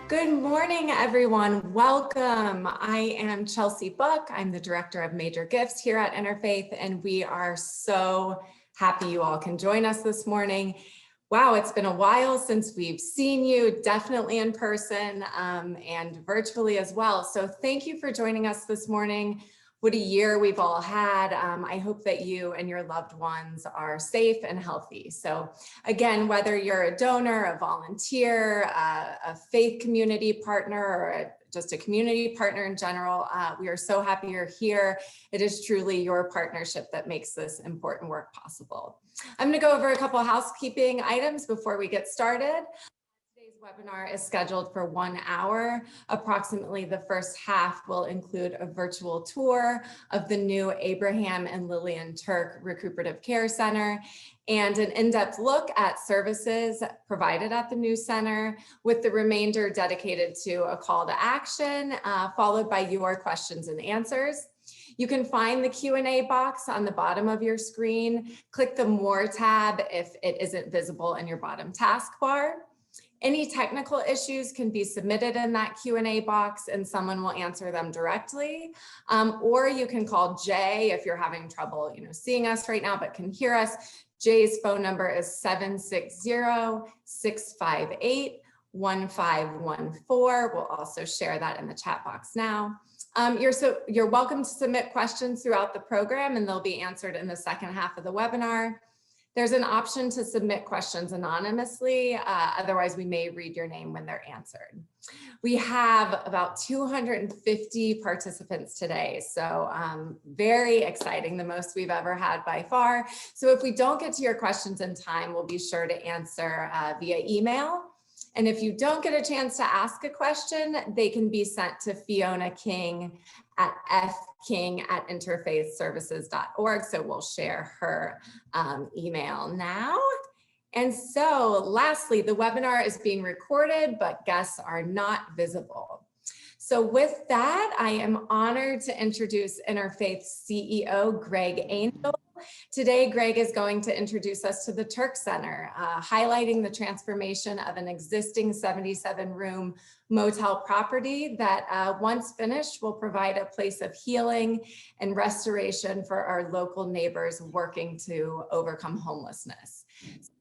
Good morning, everyone. Welcome. I am Chelsea Book. I'm the Director of Major Gifts here at Interfaith, and we are so happy you all can join us this morning. Wow, it's been a while since we've seen you, definitely in person and virtually as well. So thank you for joining us this morning. What a year we've all had. I hope that you and your loved ones are safe and healthy. So again, whether you're a donor, a volunteer, a faith community partner, or just a community partner in general, we are so happy you're here. It is truly your partnership that makes this important work possible. I'm going to go over a couple of housekeeping items before we get started. Today's webinar is scheduled for 1 hour. Approximately the first half will include a virtual tour of the new Abraham and Lillian Turk Recuperative Care Center and an in-depth look at services provided at the new center, with the remainder dedicated to a call to action, followed by your questions and answers. You can find the Q&A box on the bottom of your screen. Click the More tab if it isn't visible in your bottom taskbar. Any technical issues can be submitted in that Q&A box and someone will answer them directly. Or you can call Jay if you're having trouble, seeing us right now but can hear us. Jay's phone number is 760-658-1514. We'll also share that in the chat box now. You're welcome to submit questions throughout the program and they'll be answered in the second half of the webinar. There's an option to submit questions anonymously, otherwise we may read your name when they're answered. We have about 250 participants today, so very exciting, the most we've ever had by far. So if we don't get to your questions in time, we'll be sure to answer via email. And if you don't get a chance to ask a question, they can be sent to Fiona King at fking@interfaithservices.org. So we'll share her email now. And so lastly, the webinar is being recorded, but guests are not visible. So with that, I am honored to introduce Interfaith CEO Greg Angel. Today, Greg is going to introduce us to the Turk Center, highlighting the transformation of an existing 77-room motel property that once finished will provide a place of healing and restoration for our local neighbors working to overcome homelessness.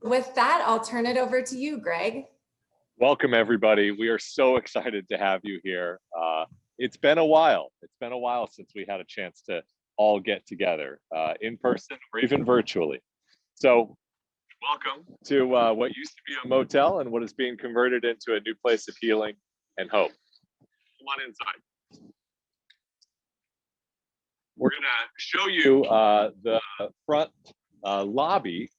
With that, I'll turn it over to you, Greg. Welcome, everybody. We are so excited to have you here. It's been a while. It's been a while since we had a chance to all get together in person or even virtually. So welcome to what used to be a motel and what is being converted into a new place of healing and hope. Come on inside. We're going to show you the front lobby,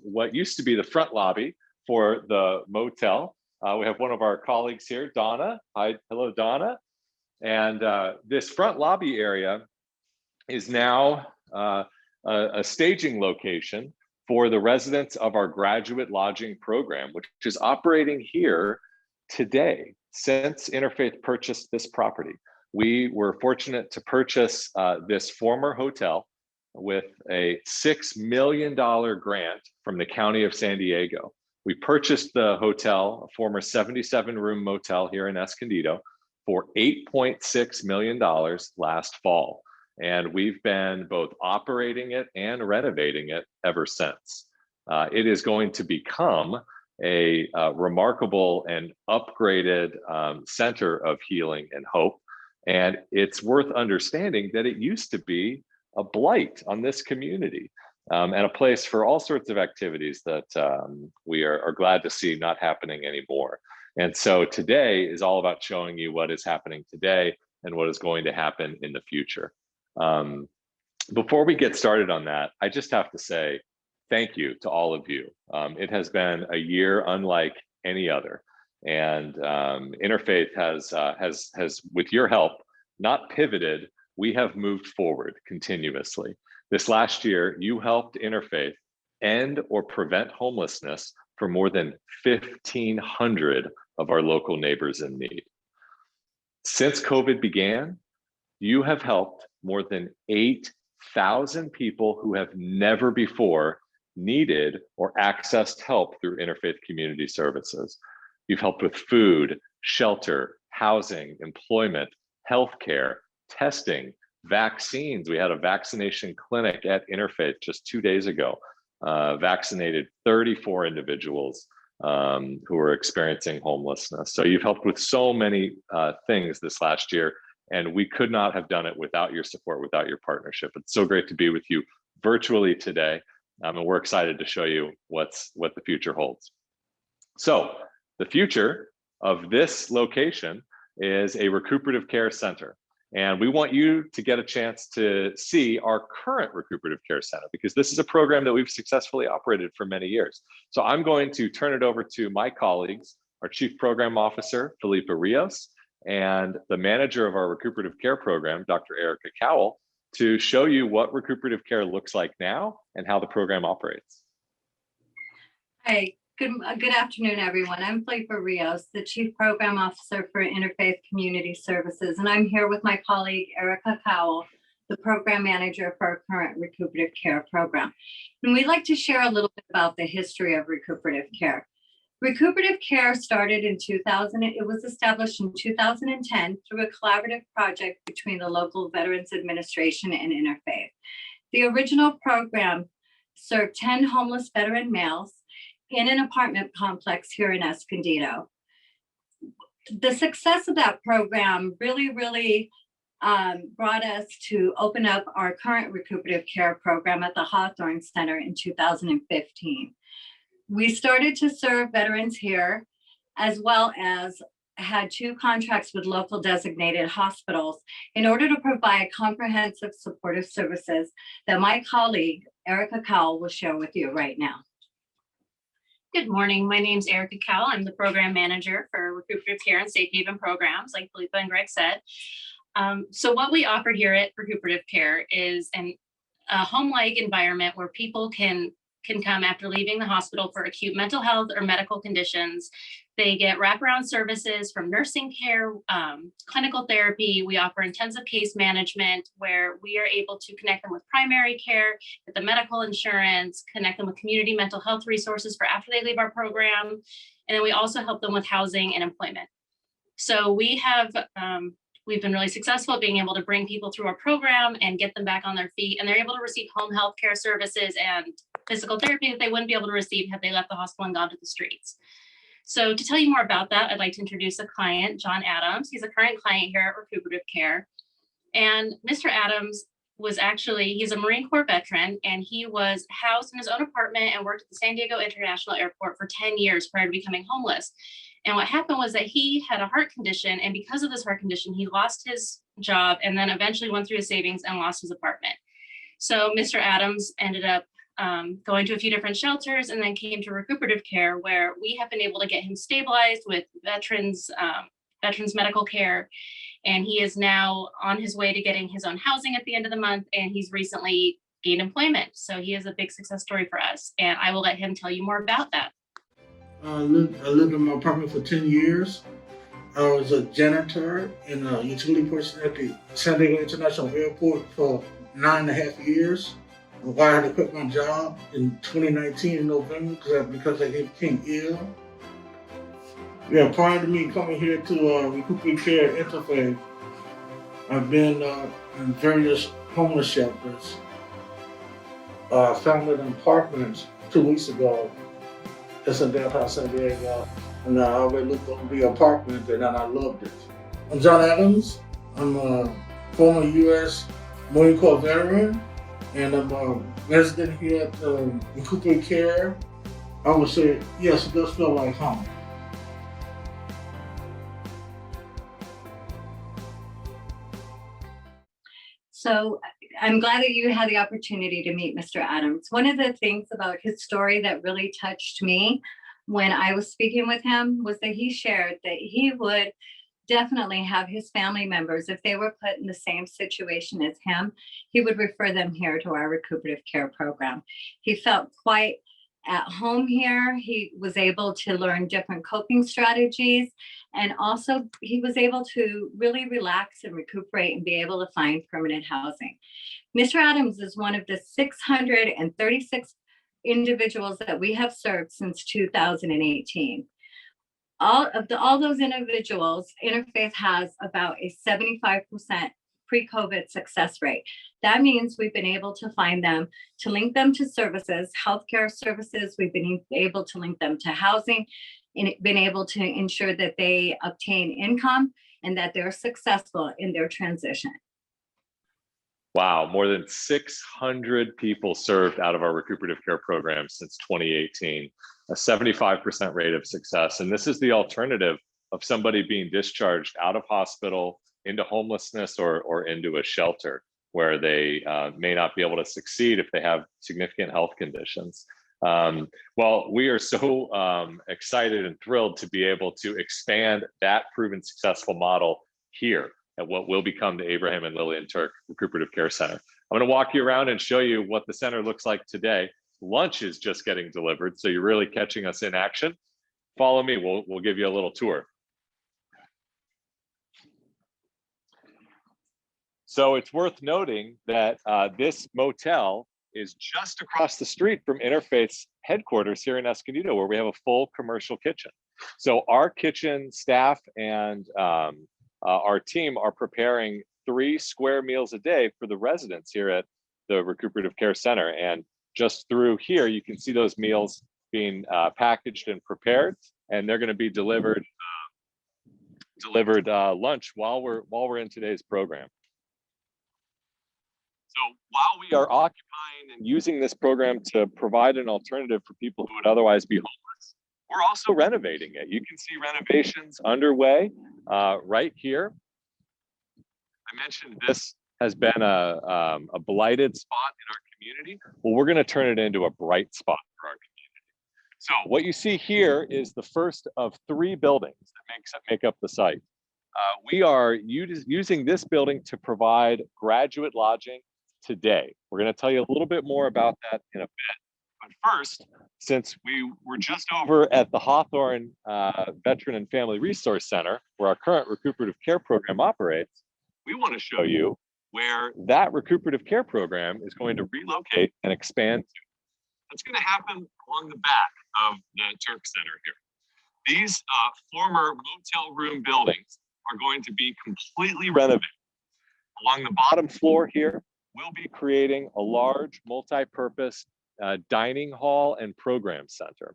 what used to be the front lobby for the motel. We have one of our colleagues here, Donna. Hi, hello, Donna. And this front lobby area is now a staging location for the residents of our graduate lodging program, which is operating here today since Interfaith purchased this property. We were fortunate to purchase this former hotel with a $6 million grant from the County of San Diego. We purchased the hotel, a former 77-room motel here in Escondido, for $8.6 million last fall. And we've been both operating it and renovating it ever since. It is going to become a remarkable and upgraded center of healing and hope. And it's worth understanding that it used to be a blight on this community and a place for all sorts of activities that we are glad to see not happening anymore. And so today is all about showing you what is happening today and what is going to happen in the future. Before we get started on that, I just have to say thank you to all of you. It has been a year unlike any other, and Interfaith has, with your help, not pivoted. We have moved forward continuously. This last year, you helped Interfaith end or prevent homelessness for more than 1,500 of our local neighbors in need. Since COVID began, you have helped more than 8,000 people who have never before needed or accessed help through Interfaith Community Services. You've helped with food, shelter, housing, employment, healthcare, testing, vaccines. We had a vaccination clinic at Interfaith just 2 days ago, vaccinated 34 individuals who are experiencing homelessness. So you've helped with so many things this last year, and we could not have done it without your support, without your partnership. It's so great to be with you virtually today, and we're excited to show you what the future holds. So the future of this location is a recuperative care center. And we want you to get a chance to see our current recuperative care center, because this is a program that we've successfully operated for many years. So I'm going to turn it over to my colleagues, our Chief Program Officer, Felipe Rios, and the manager of our recuperative care program, Dr. Erica Cowell, to show you what recuperative care looks like now and how the program operates. Hi, good afternoon, everyone. I'm Felipe Rios, the Chief Program Officer for Interfaith Community Services, and I'm here with my colleague, Erica Cowell, the Program Manager for our current recuperative care program. And we'd like to share a little bit about the history of recuperative care. Recuperative care started in 2000. It was established in 2010 through a collaborative project between the local Veterans Administration and Interfaith. The original program served 10 homeless veteran males in an apartment complex here in Escondido. The success of that program really brought us to open up our current recuperative care program at the Hawthorne Center in 2015. We started to serve veterans here, as well as had 2 contracts with local designated hospitals in order to provide comprehensive supportive services that my colleague, Erica Cowell, will share with you right now. Good morning. My name is Erica Cowell. I'm the program manager for recuperative care and safe haven programs, like Felipe and Greg said. So what we offer here at recuperative care is a home-like environment where people can come after leaving the hospital for acute mental health or medical conditions. They get wraparound services from nursing care, clinical therapy. We offer intensive case management where we are able to connect them with primary care, get the medical insurance, connect them with community mental health resources for after they leave our program. And then we also help them with housing and employment. So we've been really successful at being able to bring people through our program and get them back on their feet. And they're able to receive home health care services and physical therapy that they wouldn't be able to receive had they left the hospital and gone to the streets. So to tell you more about that, I'd like to introduce a client, John Adams. He's a current client here at Recuperative Care. And Mr. Adams he's a Marine Corps veteran, and he was housed in his own apartment and worked at the San Diego International Airport for 10 years prior to becoming homeless. And what happened was that he had a heart condition, and because of this heart condition, he lost his job and then eventually went through his savings and lost his apartment. So Mr. Adams ended up going to a few different shelters and then came to recuperative care, where we have been able to get him stabilized with veterans medical care. And he is now on his way to getting his own housing at the end of the month. And he's recently gained employment. So he is a big success story for us. And I will let him tell you more about that. I lived in my apartment for 10 years. I was a janitor and a utility person at the San Diego International Airport for 9.5 years. I had to quit my job in 2019 in November because I became ill. Yeah, prior to me coming here to Recuperative Care Interfaith, I've been in various homeless shelters. Found an apartment 2 weeks ago. It's in downtown San Diego, and I already looked over the apartment and I loved it. I'm John Adams. I'm a former U.S. Marine Corps veteran, and I'm a resident here at Recuperative Care. I would say, yes, it does feel like home. So I'm glad that you had the opportunity to meet Mr. Adams. One of the things about his story that really touched me when I was speaking with him was that he shared that he would definitely have his family members, if they were put in the same situation as him, he would refer them here to our recuperative care program. He felt quite at home here. He was able to learn different coping strategies, and also he was able to really relax and recuperate and be able to find permanent housing. Mr. Adams is one of the 636 individuals that we have served since 2018. all those individuals, Interfaith has about a 75% pre-COVID success rate. That means we've been able to find them, to link them to services, healthcare services. We've been able to link them to housing, and been able to ensure that they obtain income and that they're successful in their transition. Wow, more than 600 people served out of our recuperative care program since 2018, a 75% rate of success. And this is the alternative of somebody being discharged out of hospital into homelessness or into a shelter where they may not be able to succeed if they have significant health conditions. Well, we are so excited and thrilled to be able to expand that proven successful model here at what will become the Abraham and Lillian Turk Recuperative Care Center. I'm going to walk you around and show you what the center looks like today. Lunch is just getting delivered, so you're really catching us in action. Follow me, we'll give you a little tour. So it's worth noting that this motel is just across the street from Interfaith's headquarters here in Escondido, where we have a full commercial kitchen. So our kitchen staff and our team are preparing 3 square meals a day for the residents here at the Recuperative Care Center. And just through here, you can see those meals being packaged and prepared, and they're going to be delivered lunch while we're in today's program. So while we are occupying and using this program to provide an alternative for people who would otherwise be homeless, we're also renovating it. You can see renovations underway right here. I mentioned this has been a blighted spot in our community. Well, we're going to turn it into a bright spot for our community. So what you see here is the first of 3 buildings that make up the site. We are using this building to provide graduate lodging today. We're going to tell you a little bit more about that in a bit. But first, since we were just over at the Hawthorne Veteran and Family Resource Center, where our current recuperative care program operates, we want to show you where that recuperative care program is going to relocate and expand to. That's going to happen along the back of the Turk Center here. These former motel room buildings are going to be completely renovated. Along the bottom floor here, we'll be creating a large multi-purpose dining hall and program center.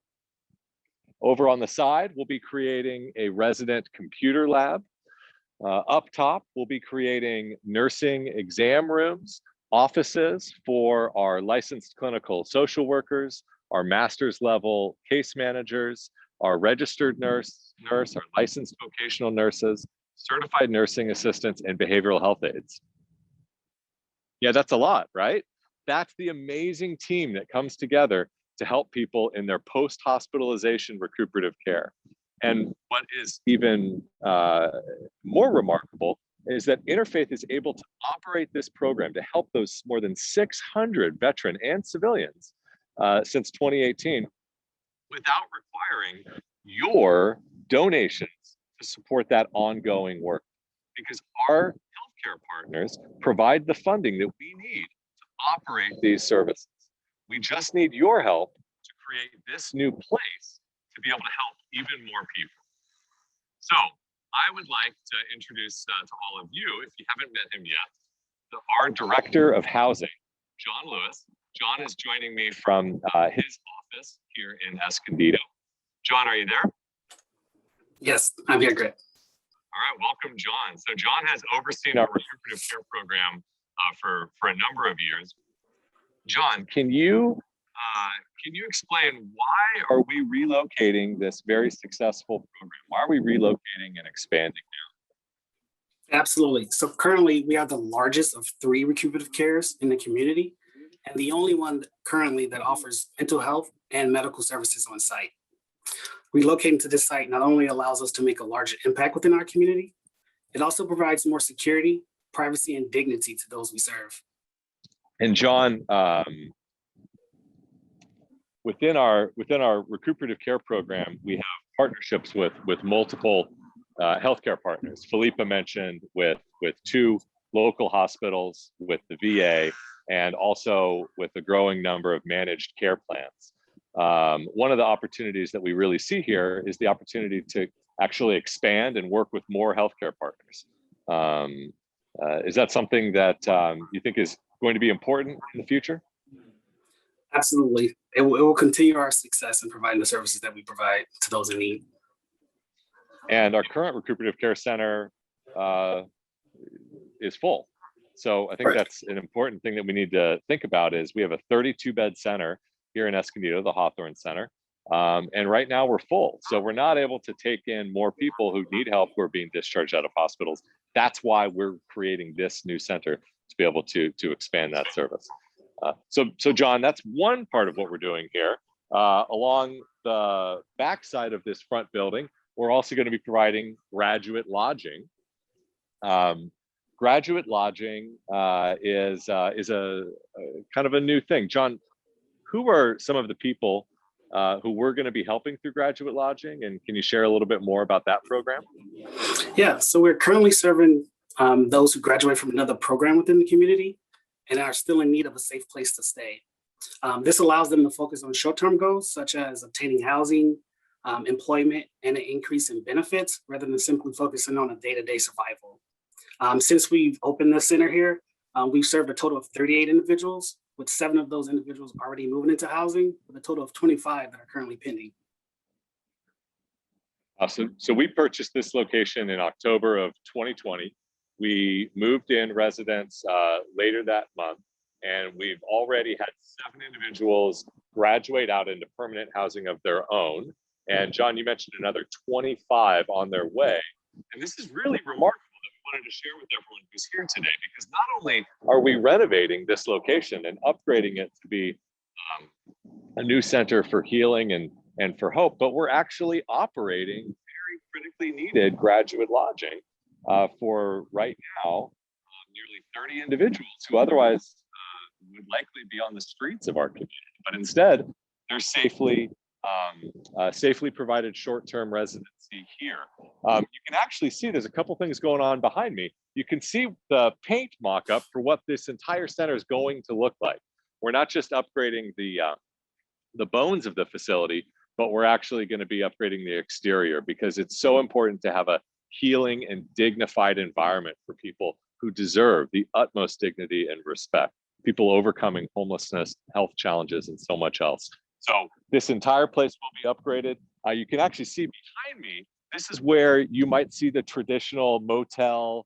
Over on the side, we'll be creating a resident computer lab. Up top, we'll be creating nursing exam rooms, offices for our licensed clinical social workers, our master's level case managers, our registered nurse, our licensed vocational nurses, certified nursing assistants, and behavioral health aides. Yeah, that's a lot, right? That's the amazing team that comes together to help people in their post-hospitalization recuperative care. And what is even more remarkable is that Interfaith is able to operate this program to help those more than 600 veteran and civilians since 2018 without requiring your donations to support that ongoing work. Because our healthcare partners provide the funding that we need to operate these services. We just need your help to create this new place to be able to help even more people. So I would like to introduce to all of you, if you haven't met him yet, our Director of Housing, John Lewis. John is joining me from his office here in Escondido. John, are you there? Yes, I'm here, Greg. All right, welcome, John. So John has overseen our recuperative care program for a number of years. John, can you explain why are we relocating this very successful program? Why are we relocating and expanding now? Absolutely. So currently we are the largest of 3 recuperative cares in the community, and the only one currently that offers mental health and medical services on site. Relocating to this site not only allows us to make a larger impact within our community, it also provides more security, privacy, and dignity to those we serve. And John, within our recuperative care program, we have partnerships with multiple healthcare partners. Felipa mentioned with 2 local hospitals, with the VA, and also with a growing number of managed care plans. One of the opportunities that we really see here is the opportunity to actually expand and work with more healthcare partners. Is that something that you think is going to be important in the future? Absolutely. It will continue our success in providing the services that we provide to those in need. And our current recuperative care center is full. So I think that's an important thing that we need to think about is we have a 32-bed center here in Escondido, the Hawthorne Center. And right now we're full. So we're not able to take in more people who need help who are being discharged out of hospitals. That's why we're creating this new center to be able to expand that service. So John, that's one part of what we're doing here. Along the backside of this front building, we're also going to be providing graduate lodging. Graduate lodging is a kind of a new thing. John, who are some of the people who we're going to be helping through graduate lodging? And can you share a little bit more about that program? Yeah, so we're currently serving those who graduate from another program within the community and are still in need of a safe place to stay. This allows them to focus on short-term goals, such as obtaining housing, employment, and an increase in benefits, rather than simply focusing on a day-to-day survival. Since we've opened the center here, we've served a total of 38 individuals, with 7 of those individuals already moving into housing, with a total of 25 that are currently pending. So we purchased this location in October of 2020. We moved in residents later that month, and we've already had 7 individuals graduate out into permanent housing of their own. And John, you mentioned another 25 on their way. And this is really remarkable that we wanted to share with everyone who's here today, because not only are we renovating this location and upgrading it to be a new center for healing and for hope, but we're actually operating very critically needed graduate lodging for right now, nearly 30 individuals who otherwise would likely be on the streets of our community, but instead they're safely provided short-term residency here. You can actually see there's a couple things going on behind me. You can see the paint mock-up for what this entire center is going to look like. We're not just upgrading the bones of the facility, but we're actually going to be upgrading the exterior, because it's so important to have a healing and dignified environment for people who deserve the utmost dignity and respect, people overcoming homelessness, health challenges, and so much else. So this entire place will be upgraded. You can actually see behind me, this is where you might see the traditional motel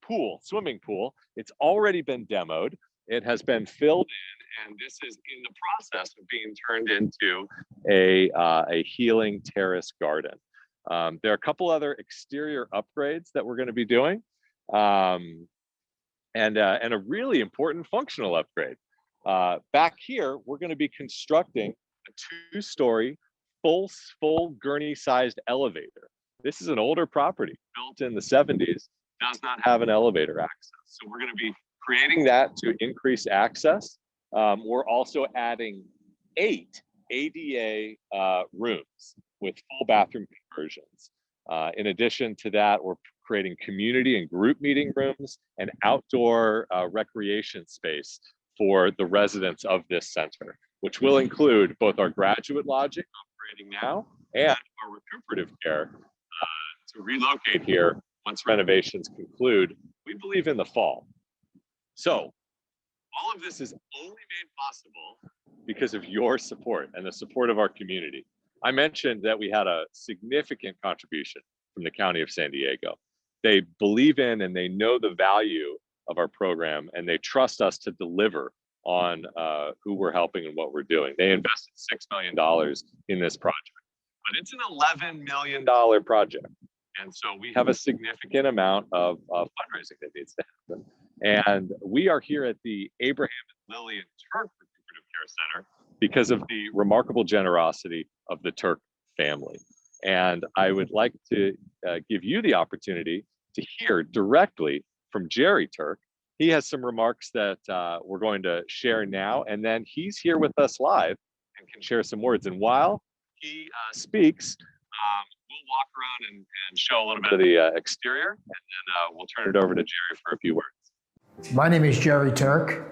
pool, swimming pool. It's already been demoed. It has been filled in, and this is in the process of being turned into a healing terrace garden. There are a couple other exterior upgrades that we're going to be doing, and a really important functional upgrade. Back here, we're going to be constructing a 2-story, full gurney-sized elevator. This is an older property built in the 70s, does not have an elevator access. So we're going to be creating that to increase access. We're also adding 8 ADA rooms with full bathroom conversions. In addition to that, we're creating community and group meeting rooms and outdoor recreation space for the residents of this center, which will include both our graduate lodging operating now and our recuperative care to relocate here once renovations conclude, we believe in the fall. So all of this is only made possible because of your support and the support of our community. I mentioned that we had a significant contribution from the County of San Diego. They believe in and they know the value of our program, and they trust us to deliver on who we're helping and what we're doing. They invested $6 million in this project, but it's an $11 million project. And so we have a significant amount of fundraising that needs to happen. And we are here at the Abraham and Lillian Turk Recuperative Care Center because of the remarkable generosity of the Turk family. And I would like to give you the opportunity to hear directly from Jerry Turk. He has some remarks that we're going to share now, and then he's here with us live and can share some words. And while he speaks, we'll walk around and show a little bit of the exterior, and then we'll turn it over to Jerry for a few words. My name is Jerry Turk.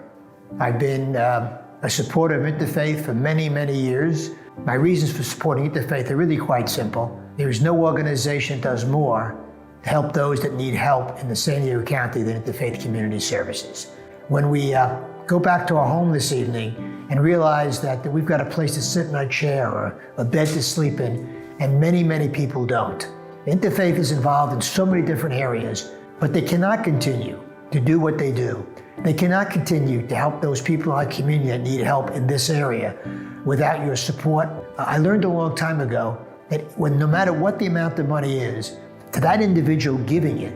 I've been a supporter of Interfaith for many, many years. My reasons for supporting Interfaith are really quite simple. There is no organization that does more to help those that need help in the San Diego County than Interfaith Community Services. When we go back to our home this evening and realize that we've got a place to sit in our chair or a bed to sleep in, and many people don't. Interfaith is involved in so many different areas, but they cannot continue to do what they do. They cannot continue to help those people in our community that need help in this area without your support. I learned a long time ago that no matter what the amount of money is, to that individual giving it,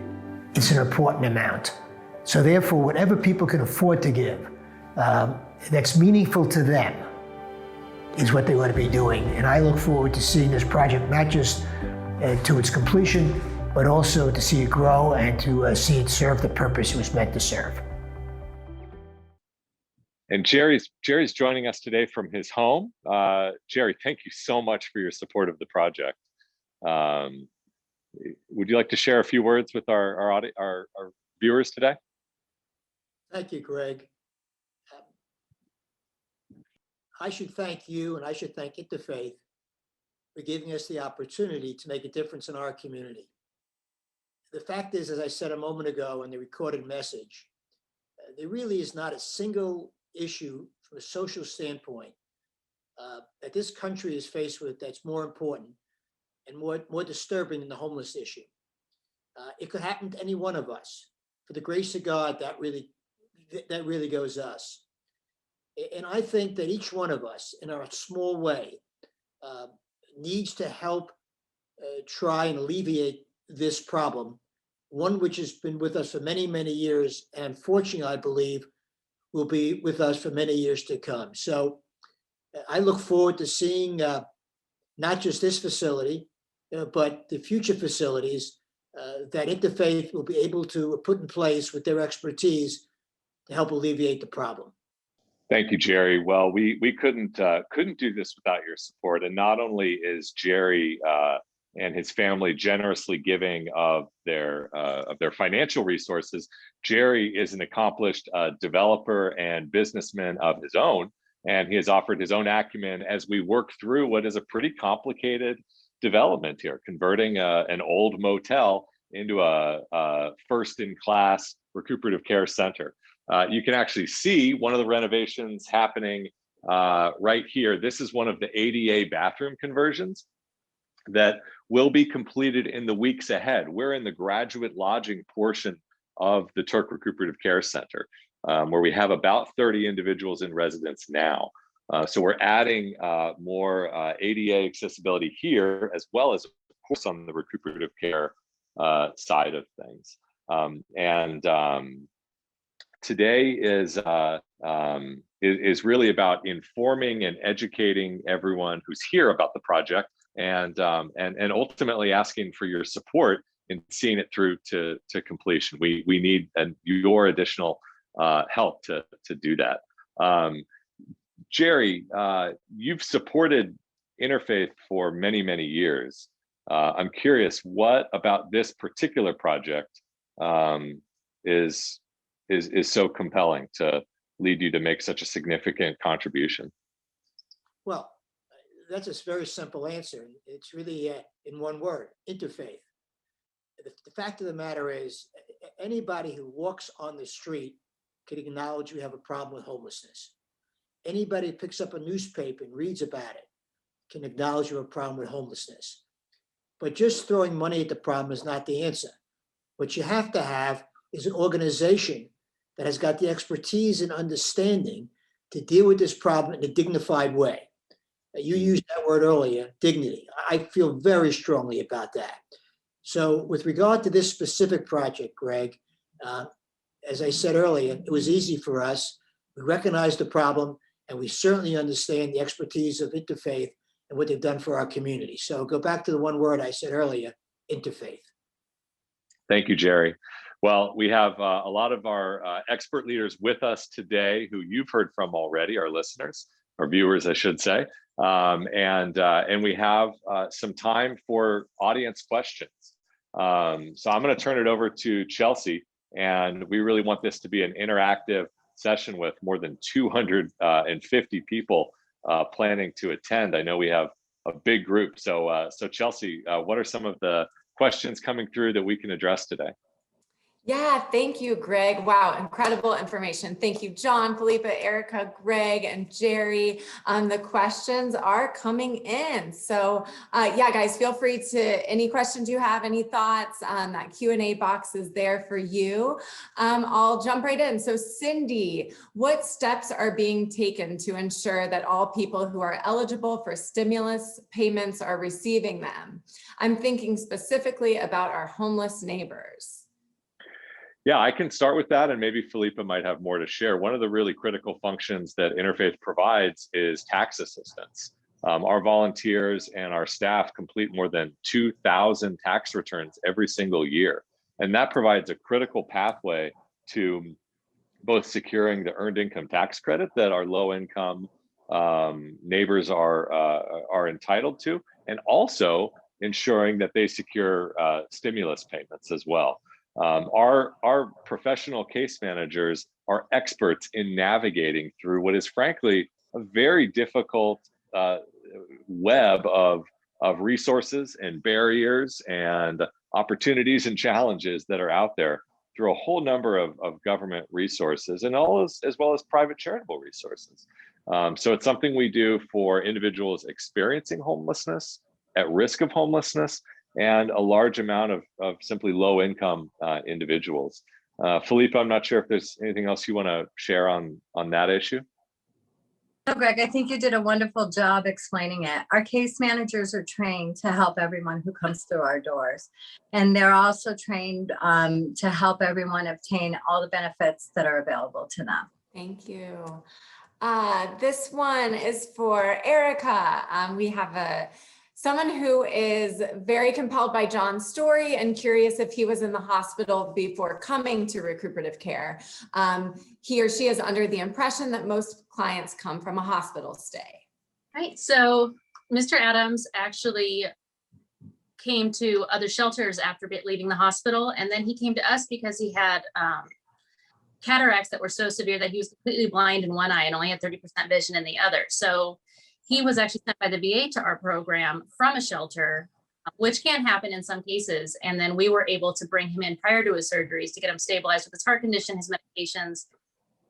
it's an important amount. So therefore, whatever people can afford to give, that's meaningful to them, is what they want to be doing. And I look forward to seeing this project not just to its completion, but also to see it grow and to see it serve the purpose it was meant to serve. And Jerry's joining us today from his home. Jerry, thank you so much for your support of the project. Would you like to share a few words with our viewers today? Thank you, Greg. I should thank you, and I should thank Interfaith for giving us the opportunity to make a difference in our community. The fact is, as I said a moment ago in the recorded message, there really is not a single issue from a social standpoint that this country is faced with that's more important and more disturbing than the homeless issue. It could happen to any one of us. For the grace of God, that really goes us. And I think that each one of us, in our small way, needs to help try and alleviate this problem, one which has been with us for many years, and fortunately, I believe, will be with us for many years to come. So I look forward to seeing not just this facility, but the future facilities that Interfaith will be able to put in place with their expertise to help alleviate the problem. Thank you, Jerry. Well, we couldn't do this without your support. And not only is Jerry and his family generously giving of their financial resources, Jerry is an accomplished developer and businessman of his own, and he has offered his own acumen as we work through what is a pretty complicated development here, converting an old motel into a first-in-class recuperative care center. You can actually see one of the renovations happening right here. This is one of the ADA bathroom conversions that will be completed in the weeks ahead. We're in the graduate lodging portion of the Turk Recuperative Care Center, where we have about 30 individuals in residence now. So we're adding more ADA accessibility here, as well as, of course, on the recuperative care side of things. Today is really about informing and educating everyone who's here about the project, and ultimately asking for your support in seeing it through to completion. We need your additional help to do that. Jerry, you've supported Interfaith for many years. I'm curious, what about this particular project is so compelling to lead you to make such a significant contribution? Well, that's a very simple answer. It's really in one word: interfaith. The fact of the matter is, anybody who walks on the street can acknowledge we have a problem with homelessness. Anybody who picks up a newspaper and reads about it can acknowledge we have a problem with homelessness. But just throwing money at the problem is not the answer. What you have to have is an organization that has got the expertise and understanding to deal with this problem in a dignified way. You used that word earlier, dignity. I feel very strongly about that. So with regard to this specific project, Greg, as I said earlier, it was easy for us. We recognized the problem, and we certainly understand the expertise of Interfaith and what they've done for our community. So go back to the one word I said earlier: interfaith. Thank you, Jerry. Well, we have a lot of our expert leaders with us today who you've heard from already, our listeners, our viewers, I should say. And we have some time for audience questions. So I'm going to turn it over to Chelsea, and we really want this to be an interactive session with more than 250 people planning to attend. I know we have a big group. So Chelsea, what are some of the questions coming through that we can address today? Yeah, thank you, Greg. Wow, incredible information. Thank you, John, Philippa, Erica, Greg, and Jerry. The questions are coming in. So yeah, guys, feel free to, any questions you have, any thoughts, that Q&A box is there for you. I'll jump right in. So Cindy, what steps are being taken to ensure that all people who are eligible for stimulus payments are receiving them? I'm thinking specifically about our homeless neighbors. Yeah, I can start with that, and maybe Philippa might have more to share. One of the really critical functions that Interfaith provides is tax assistance. Our volunteers and our staff complete more than 2,000 tax returns every single year. And that provides a critical pathway to both securing the earned income tax credit that our low income neighbors are entitled to, and also ensuring that they secure stimulus payments as well. Our professional case managers are experts in navigating through what is frankly a very difficult web of resources and barriers and opportunities and challenges that are out there through a whole number of government resources, and as well as private charitable resources. So it's something we do for individuals experiencing homelessness, at risk of homelessness, and a large amount of simply low income individuals. Philippa, I'm not sure if there's anything else you want to share on that issue. No, Greg, I think you did a wonderful job explaining it. Our case managers are trained to help everyone who comes through our doors. And they're also trained to help everyone obtain all the benefits that are available to them. Thank you. This one is for Erica. We have someone who is very compelled by John's story and curious if he was in the hospital before coming to recuperative care. He or she is under the impression that most clients come from a hospital stay. Right, so Mr. Adams actually came to other shelters after leaving the hospital, and then he came to us because he had cataracts that were so severe that he was completely blind in one eye and only had 30% vision in the other. So he was actually sent by the VA to our program from a shelter, which can happen in some cases. And then we were able to bring him in prior to his surgeries to get him stabilized with his heart condition, his medications,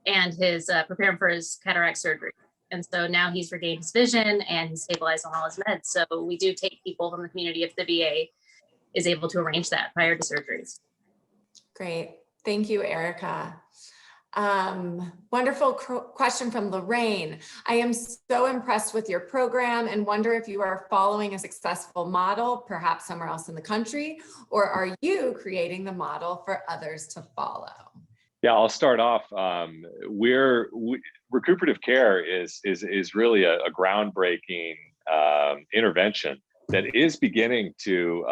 and his prepare him for his cataract surgery. And so now he's regained his vision and he's stabilized on all his meds. So we do take people from the community if the VA is able to arrange that prior to surgeries. Great. Thank you, Erica. Wonderful question from Lorraine. I am so impressed with your program and wonder if you are following a successful model, perhaps somewhere else in the country, or are you creating the model for others to follow? Yeah, I'll start off. Recuperative care is really a groundbreaking intervention that is beginning to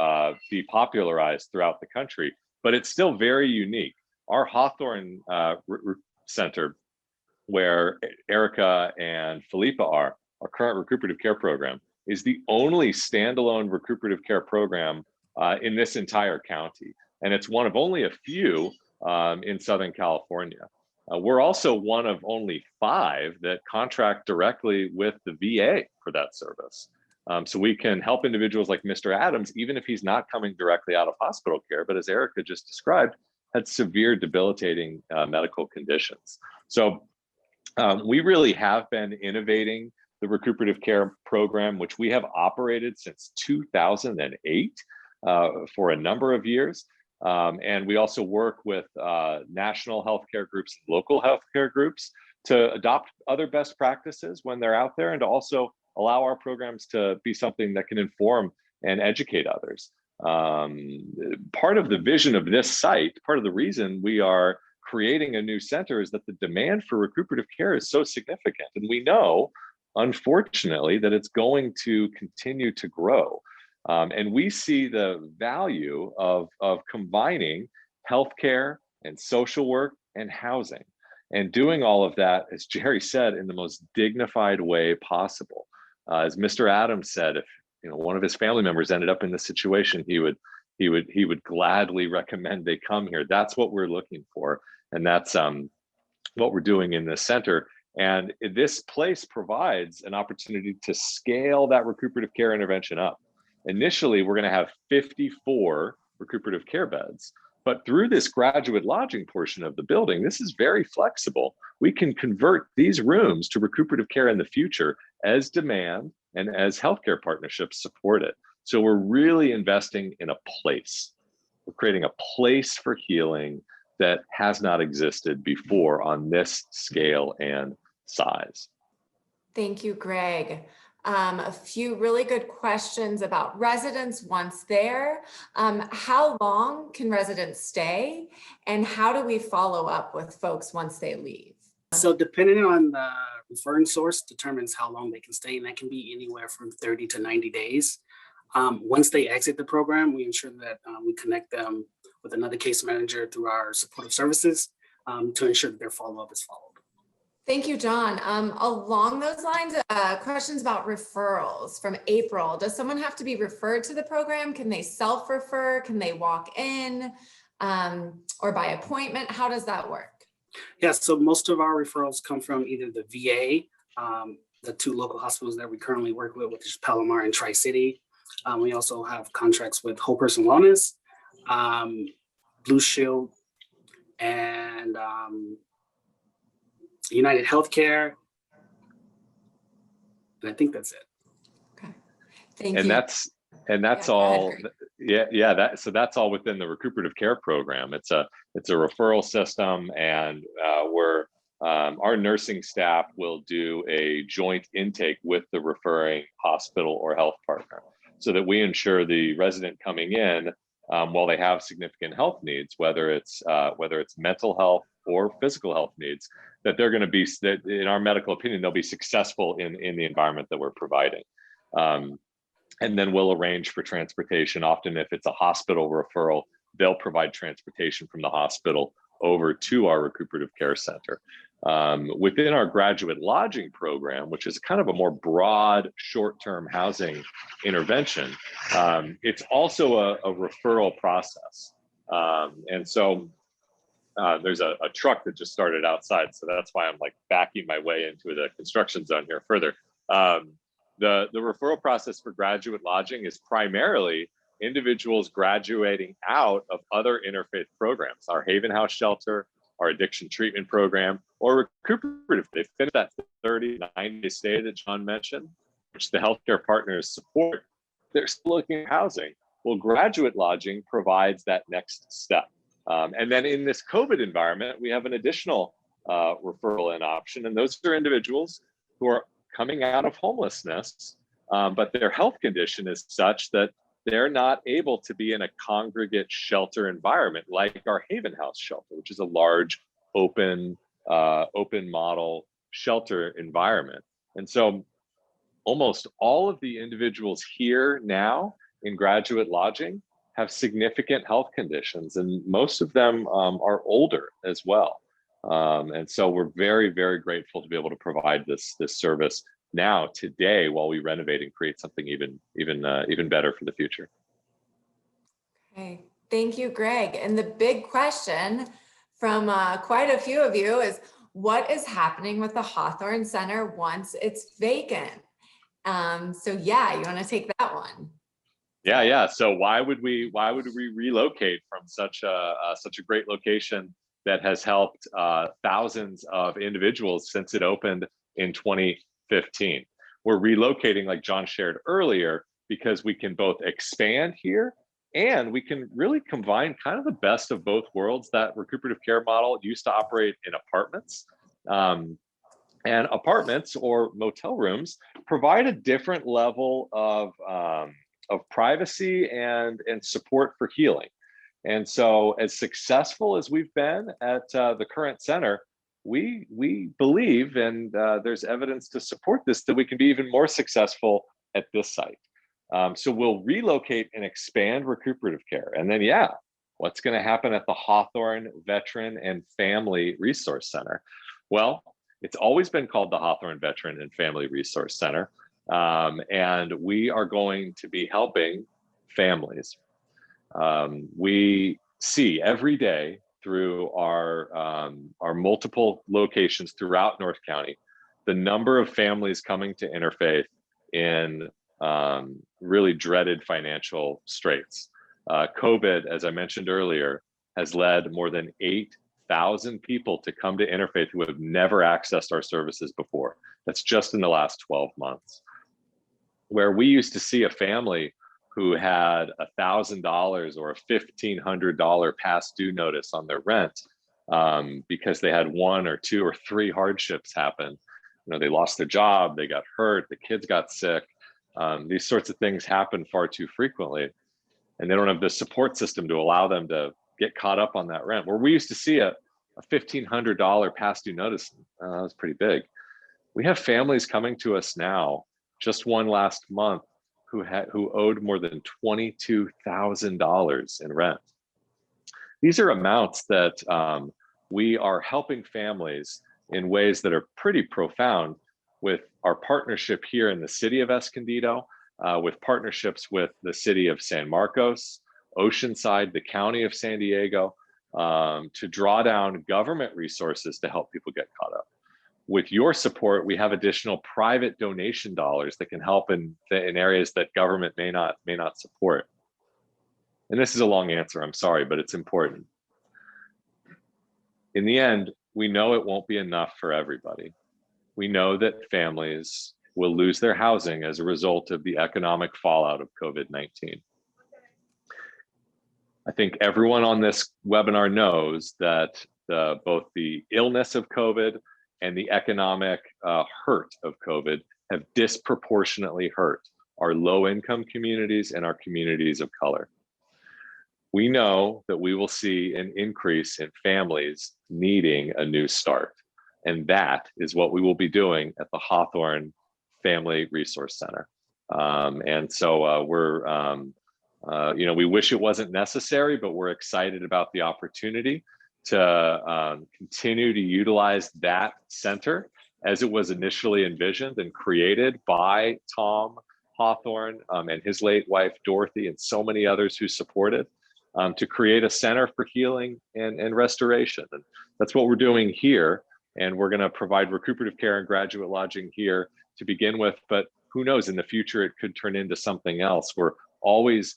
be popularized throughout the country, but it's still very unique. Our Hawthorne Center, where Erica and Philippa are, our current recuperative care program, is the only standalone recuperative care program in this entire county. And it's one of only a few in Southern California. We're also one of only 5 that contract directly with the VA for that service. So we can help individuals like Mr. Adams, even if he's not coming directly out of hospital care, but as Erica just described, had severe debilitating medical conditions. So we really have been innovating the recuperative care program, which we have operated since 2008 for a number of years. And we also work with national healthcare groups, local healthcare groups to adopt other best practices when they're out there, and to also allow our programs to be something that can inform and educate others. Part of the vision of this site, part of the reason we are creating a new center, is that the demand for recuperative care is so significant. And we know, unfortunately, that it's going to continue to grow. And we see the value of combining healthcare and social work and housing, and doing all of that, as Jerry said, in the most dignified way possible. As Mr. Adams said, if one of his family members ended up in this situation, he would gladly recommend they come here. That's what we're looking for, and that's what we're doing in this center. And this place provides an opportunity to scale that recuperative care intervention up. Initially, we're going to have 54 recuperative care beds, but through this graduate lodging portion of the building, this is very flexible. We can convert these rooms to recuperative care in the future as demand and as healthcare partnerships support it. So we're really investing in a place. We're creating a place for healing that has not existed before on this scale and size. Thank you, Greg. A few really good questions about residents once there. How long can residents stay? And how do we follow up with folks once they leave? So depending on the referring source determines how long they can stay, and that can be anywhere from 30 to 90 days. Once they exit the program, we ensure that we connect them with another case manager through our supportive services to ensure that their follow-up is followed. Thank you, John. Along those lines, questions about referrals from April. Does someone have to be referred to the program? Can they self-refer? Can they walk in or by appointment? How does that work? Yeah, so most of our referrals come from either the VA, the two local hospitals that we currently work with, which is Palomar and Tri-City. We also have contracts with Whole Person Wellness, Blue Shield, and United Healthcare. And I think that's it. Okay, thank And you. that's Yeah, all. go ahead, So that's all within the recuperative care program. It's a referral system, and our nursing staff will do a joint intake with the referring hospital or health partner, so that we ensure the resident coming in, while they have significant health needs, whether it's mental health or physical health needs, that they're going to be, that in our medical opinion, they'll be successful in the environment that we're providing. And then we'll arrange for transportation. Often if it's a hospital referral, they'll provide transportation from the hospital over to our recuperative care center. Within our graduate lodging program, which is kind of a more broad short-term housing intervention, it's also a referral process. And so there's a truck that just started outside, so that's why I'm like backing my way into the construction zone here further. The referral process for graduate lodging is primarily individuals graduating out of other interfaith programs, our Haven House shelter, our addiction treatment program, or recuperative. They finish that 30, 90-day stay that John mentioned, which the healthcare partners support. They're still looking at housing. Well, graduate lodging provides that next step. And then in this COVID environment, we have an additional referral and option. And those are individuals who are coming out of homelessness, but their health condition is such that they're not able to be in a congregate shelter environment like our Haven House shelter, which is a large open model shelter environment. And so almost all of the individuals here now in graduate lodging have significant health conditions, and most of them are older as well. And so we're very, very grateful to be able to provide this service now today while we renovate and create something even better for the future. Okay, thank you, Greg. And the big question from quite a few of you is, what is happening with the Hawthorne Center once it's vacant? So yeah, you want to take that one? Yeah. So why would we relocate from such a great location that has helped thousands of individuals since it opened in 2015? We're relocating, like John shared earlier, because we can both expand here and we can really combine kind of the best of both worlds. That recuperative care model used to operate in apartments. And apartments or motel rooms provide a different level of privacy and support for healing. And so as successful as we've been at the current center, we believe, and there's evidence to support this, that we can be even more successful at this site. So we'll relocate and expand recuperative care. And then, what's going to happen at the Hawthorne Veteran and Family Resource Center? Well, it's always been called the Hawthorne Veteran and Family Resource Center. And we are going to be helping families. We see every day through our multiple locations throughout North County, the number of families coming to Interfaith in really dreaded financial straits. COVID, as I mentioned earlier, has led more than 8,000 people to come to Interfaith who have never accessed our services before. That's just in the last 12 months. Where we used to see a family who had $1,000 or a $1,500 past due notice on their rent because they had 1 or 2 or 3 hardships happen. They lost their job, they got hurt, the kids got sick. These sorts of things happen far too frequently, and they don't have the support system to allow them to get caught up on that rent. Where we used to see a $1,500 past due notice, that was pretty big. We have families coming to us now, just one last month, who owed more than $22,000 in rent. These are amounts that we are helping families in ways that are pretty profound with our partnership here in the city of Escondido, with partnerships with the city of San Marcos, Oceanside, the county of San Diego, to draw down government resources to help people get caught up. With your support, we have additional private donation dollars that can help in areas that government may not support. And this is a long answer, I'm sorry, but it's important. In the end, we know it won't be enough for everybody. We know that families will lose their housing as a result of the economic fallout of COVID-19. I think everyone on this webinar knows that both the illness of COVID and the economic hurt of COVID have disproportionately hurt our low-income communities and our communities of color. We know that we will see an increase in families needing a new start. And that is what we will be doing at the Hawthorne Family Resource Center. And so we wish it wasn't necessary, but we're excited about the opportunity to continue to utilize that center as it was initially envisioned and created by Tom Hawthorne and his late wife, Dorothy, and so many others who supported, to create a center for healing and restoration. And that's what we're doing here. And we're going to provide recuperative care and graduate lodging here to begin with, but who knows, in the future, it could turn into something else. We're always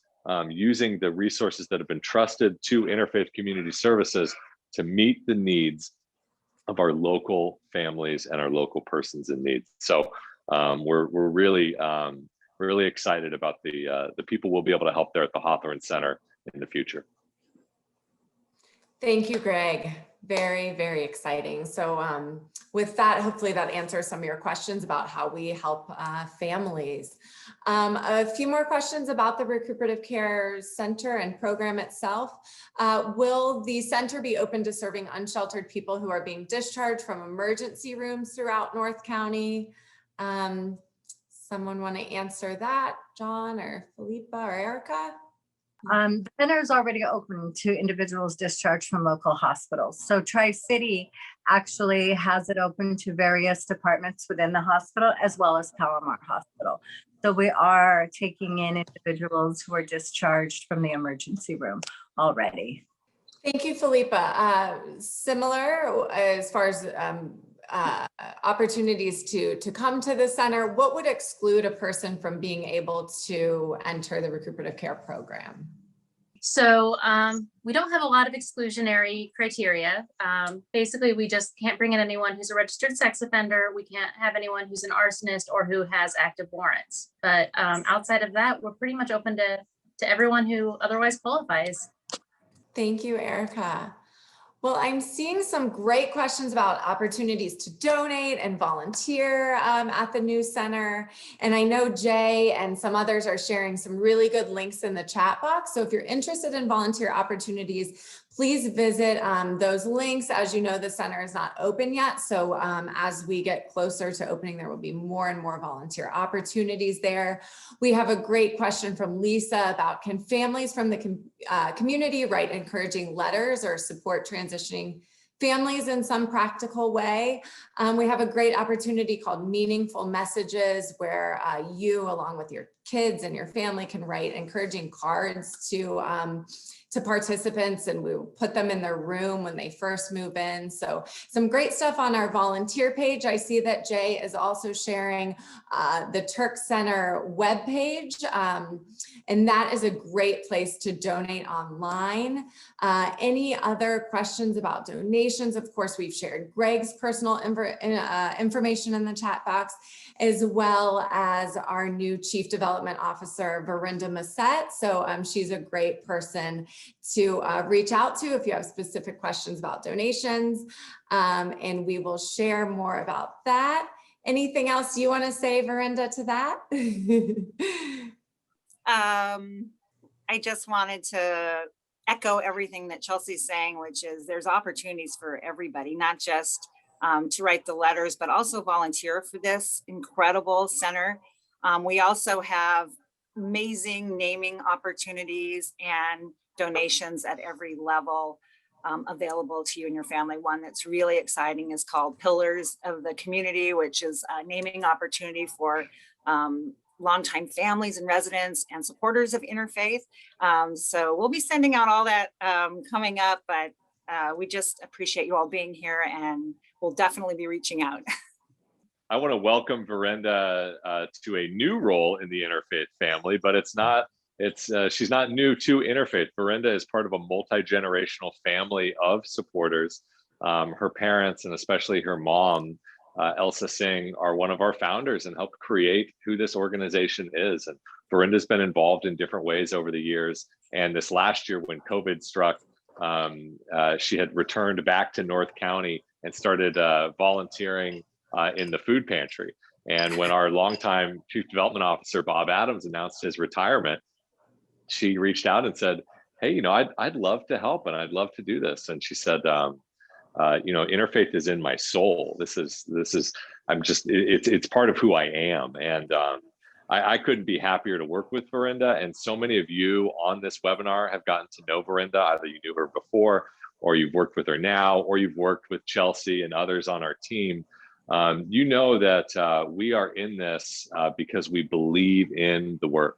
using the resources that have been trusted to Interfaith Community Services to meet the needs of our local families and our local persons in need. So we're really excited about the people we'll be able to help there at the Hawthorne Center in the future. Thank you, Greg. Very, very exciting. So with that, hopefully that answers some of your questions about how we help families. A few more questions about the Recuperative Care Center and program itself. Will the center be open to serving unsheltered people who are being discharged from emergency rooms throughout North County? Someone want to answer that? John or Philippa or Erica? The center is already open to individuals discharged from local hospitals. So Tri-City actually has it open to various departments within the hospital as well as Palomar Hospital. So we are taking in individuals who are discharged from the emergency room already. Thank you, Philippa. Similar as far as opportunities to come to the center, what would exclude a person from being able to enter the recuperative care program? So we don't have a lot of exclusionary criteria. Basically, we just can't bring in anyone who's a registered sex offender. We can't have anyone who's an arsonist or who has active warrants. But outside of that, we're pretty much open to everyone who otherwise qualifies. Thank you, Erica. Well, I'm seeing some great questions about opportunities to donate and volunteer at the new center. And I know Jay and some others are sharing some really good links in the chat box. So if you're interested in volunteer opportunities, please visit those links. As you know, the center is not open yet. So as we get closer to opening, there will be more and more volunteer opportunities there. We have a great question from Lisa about, can families from the community write encouraging letters or support transitioning families in some practical way? We have a great opportunity called Meaningful Messages, where you, along with your kids and your family, can write encouraging cards to to participants, and we put them in their room when they first move in. So some great stuff on our volunteer page. I see that Jay is also sharing the Turk Center webpage, and that is a great place to donate online. Any other questions about donations? Of course, we've shared Greg's personal information in the chat box, as well as our new Chief Development Officer, Verinda Massette. So she's a great person to reach out to if you have specific questions about donations, and we will share more about that. Anything else you want to say, Verinda, to that? I just wanted to echo everything that Chelsea's saying, which is there's opportunities for everybody, not just to write the letters, but also volunteer for this incredible center. We also have amazing naming opportunities and donations at every level available to you and your family. One that's really exciting is called Pillars of the Community, which is a naming opportunity for longtime families and residents and supporters of Interfaith. So we'll be sending out all that coming up, but we just appreciate you all being here, and we'll definitely be reaching out. I want to welcome Verinda to a new role in the Interfaith family, but she's not new to Interfaith. Verinda is part of a multi-generational family of supporters. Her parents, and especially her mom, Elsa Singh, are one of our founders and helped create who this organization is. And Verinda's been involved in different ways over the years. And this last year when COVID struck, she had returned back to North County and started volunteering in the food pantry. And when our longtime Chief Development Officer, Bob Adams, announced his retirement, she reached out and said, hey, I'd love to help and I'd love to do this. And she said, Interfaith is in my soul. It's part of who I am. And I couldn't be happier to work with Verinda. And so many of you on this webinar have gotten to know Verinda. Either you knew her before, or you've worked with her now, or you've worked with Chelsea and others on our team. You know that we are in this because we believe in the work.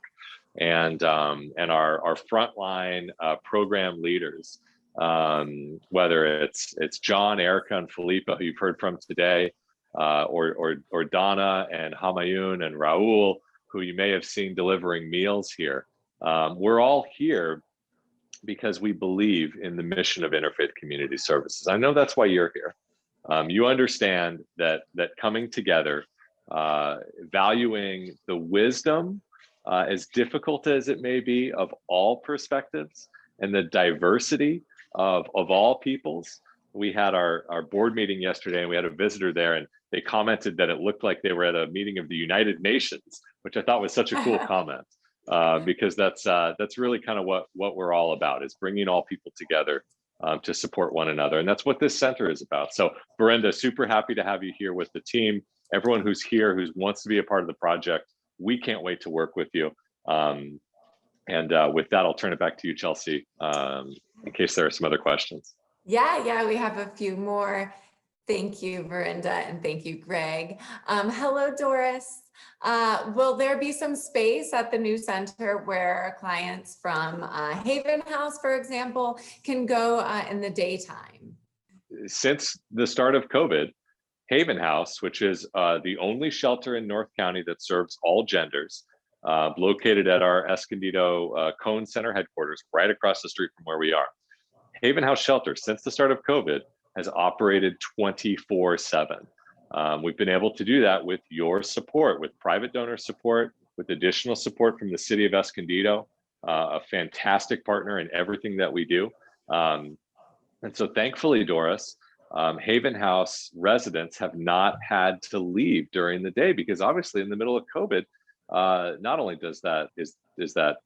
And our frontline program leaders, whether it's John, Erica, and Philippa, who you've heard from today, or Donna and Hamayun and Raul, who you may have seen delivering meals here. We're all here because we believe in the mission of Interfaith Community Services. I know that's why you're here. You understand that coming together, valuing the wisdom, as difficult as it may be, of all perspectives, and the diversity of all peoples. We had our board meeting yesterday, and we had a visitor there, and they commented that it looked like they were at a meeting of the United Nations, which I thought was such a cool comment, because that's really kind of what we're all about, is bringing all people together to support one another. And that's what this center is about. So Verinda, super happy to have you here with the team. Everyone who's here, who wants to be a part of the project, we can't wait to work with you. And with that, I'll turn it back to you, Chelsea, in case there are some other questions. Yeah, we have a few more. Thank you, Verinda, and thank you, Greg. Hello, Doris. Will there be some space at the new center where clients from Haven House, for example, can go in the daytime? Since the start of COVID, Haven House, which is the only shelter in North County that serves all genders, located at our Escondido Cone Center headquarters, right across the street from where we are. Haven House Shelter, since the start of COVID, has operated 24/7. We've been able to do that with your support, with private donor support, with additional support from the city of Escondido, a fantastic partner in everything that we do. And so thankfully, Doris, Haven House residents have not had to leave during the day, because obviously in the middle of COVID, not only is that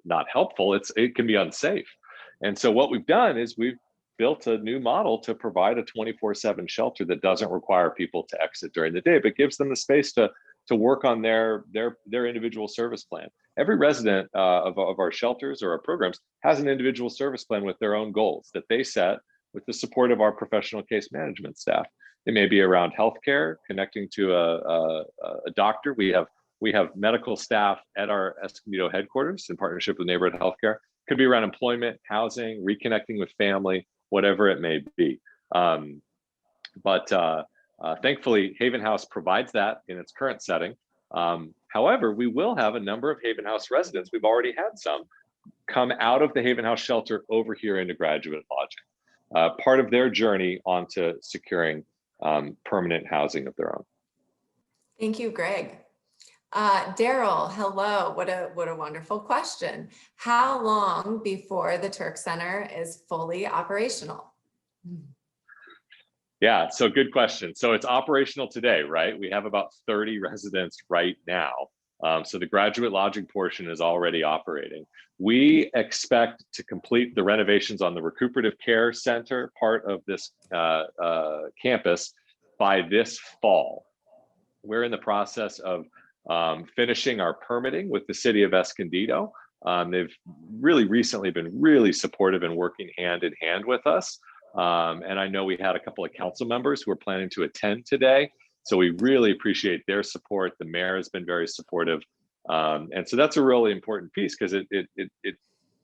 not helpful, it can be unsafe. And so what we've done is we've built a new model to provide a 24/7 shelter that doesn't require people to exit during the day, but gives them the space to work on their individual service plan. Every resident of our shelters or our programs has an individual service plan with their own goals that they set with the support of our professional case management staff. It may be around healthcare, connecting to a doctor. We have We have medical staff at our Escondido headquarters in partnership with neighborhood healthcare. Could be around employment, housing, reconnecting with family, whatever it may be. Thankfully, Haven House provides that in its current setting. However, we will have a number of Haven House residents. We've already had some come out of the Haven House shelter over here into graduate lodging, part of their journey onto securing permanent housing of their own. Thank you, Greg. Daryl, hello. What a wonderful question. How long before the Turk Center is fully operational? Yeah, so good question. So it's operational today, right? We have about 30 residents right now. So the graduate lodging portion is already operating. We expect to complete the renovations on the Recuperative Care Center part of this campus by this fall. We're in the process of finishing our permitting with the city of Escondido. They've really recently been really supportive and working hand in hand with us. And I know we had a couple of council members who are planning to attend today. So we really appreciate their support. The mayor has been very supportive. And so that's a really important piece because it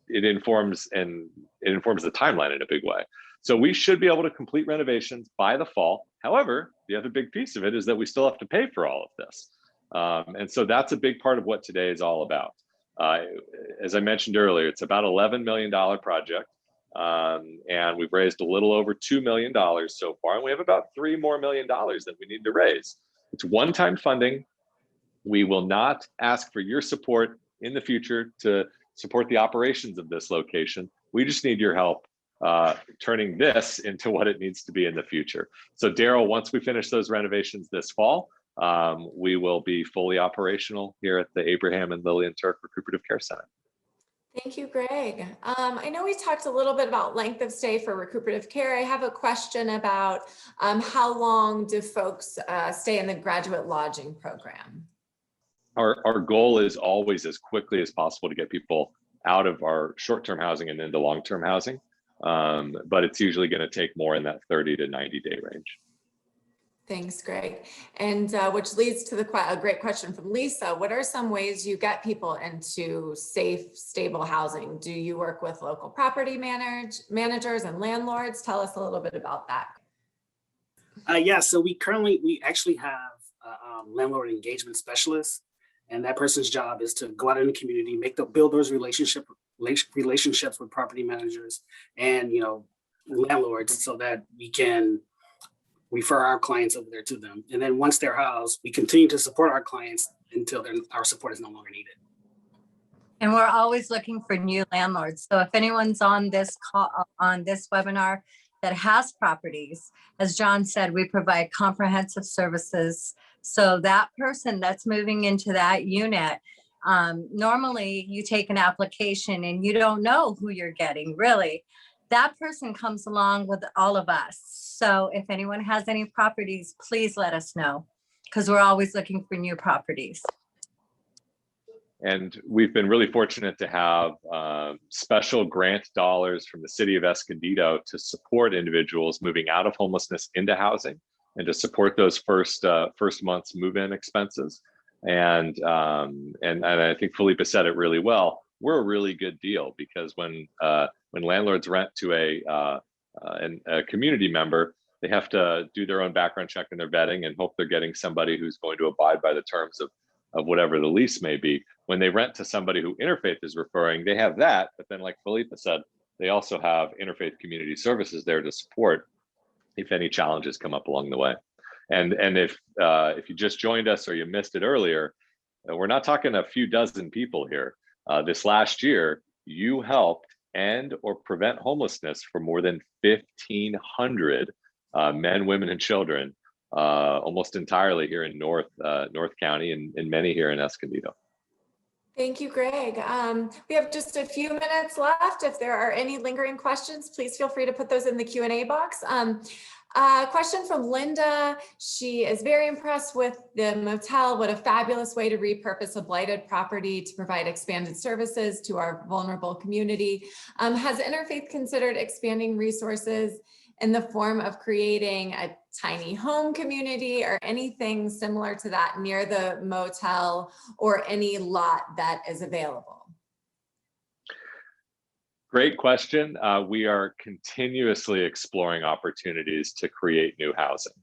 informs the timeline in a big way. So we should be able to complete renovations by the fall. However, the other big piece of it is that we still have to pay for all of this. And so that's a big part of what today is all about. As I mentioned earlier, it's about $11 million project. And we've raised a little over $2 million so far, and we have about $3 more million that we need to raise. It's one-time funding. We will not ask for your support in the future to support the operations of this location. We just need your help turning this into what it needs to be in the future. So Daryl, once we finish those renovations this fall, we will be fully operational here at the Abraham and Lillian Turk Recuperative Care Center. Thank you, Greg. I know we talked a little bit about length of stay for recuperative care. I have a question about how long do folks stay in the graduate lodging program? Our goal is always as quickly as possible to get people out of our short-term housing and into long-term housing. But it's usually going to take more in that 30 to 90-day range. Thanks, Greg. And which leads to a great question from Lisa. What are some ways you get people into safe, stable housing? Do you work with local property managers and landlords? Tell us a little bit about that. Yeah, so we actually have a landlord engagement specialist, and that person's job is to go out in the community, build those relationships with property managers and landlords, so that we can refer our clients over there to them. And then once they're housed, we continue to support our clients until our support is no longer needed. And we're always looking for new landlords. So if anyone's on this call, on this webinar that has properties, as John said, we provide comprehensive services. So that person that's moving into that unit, normally you take an application and you don't know who you're getting, really. That person comes along with all of us. So if anyone has any properties, please let us know, because we're always looking for new properties. And we've been really fortunate to have special grant dollars from the city of Escondido to support individuals moving out of homelessness into housing and to support those first month's move-in expenses. And I think Felipe said it really well. We're a really good deal, because when landlords rent to a community member, they have to do their own background check and their vetting and hope they're getting somebody who's going to abide by the terms of whatever the lease may be. When they rent to somebody who Interfaith is referring, they have that, but then like Felipe said, they also have Interfaith Community Services there to support if any challenges come up along the way. And if you just joined us or you missed it earlier, we're not talking a few dozen people here. This last year, you helped end or prevent homelessness for more than 1,500 men, women, and children, almost entirely here in North County and many here in Escondido. Thank you, Greg. We have just a few minutes left. If there are any lingering questions, please feel free to put those in the Q&A box. Question from Linda. She is very impressed with the motel. What a fabulous way to repurpose a blighted property to provide expanded services to our vulnerable community. Has Interfaith considered expanding resources in the form of creating a tiny home community or anything similar to that near the motel or any lot that is available? Great question. We are continuously exploring opportunities to create new housing.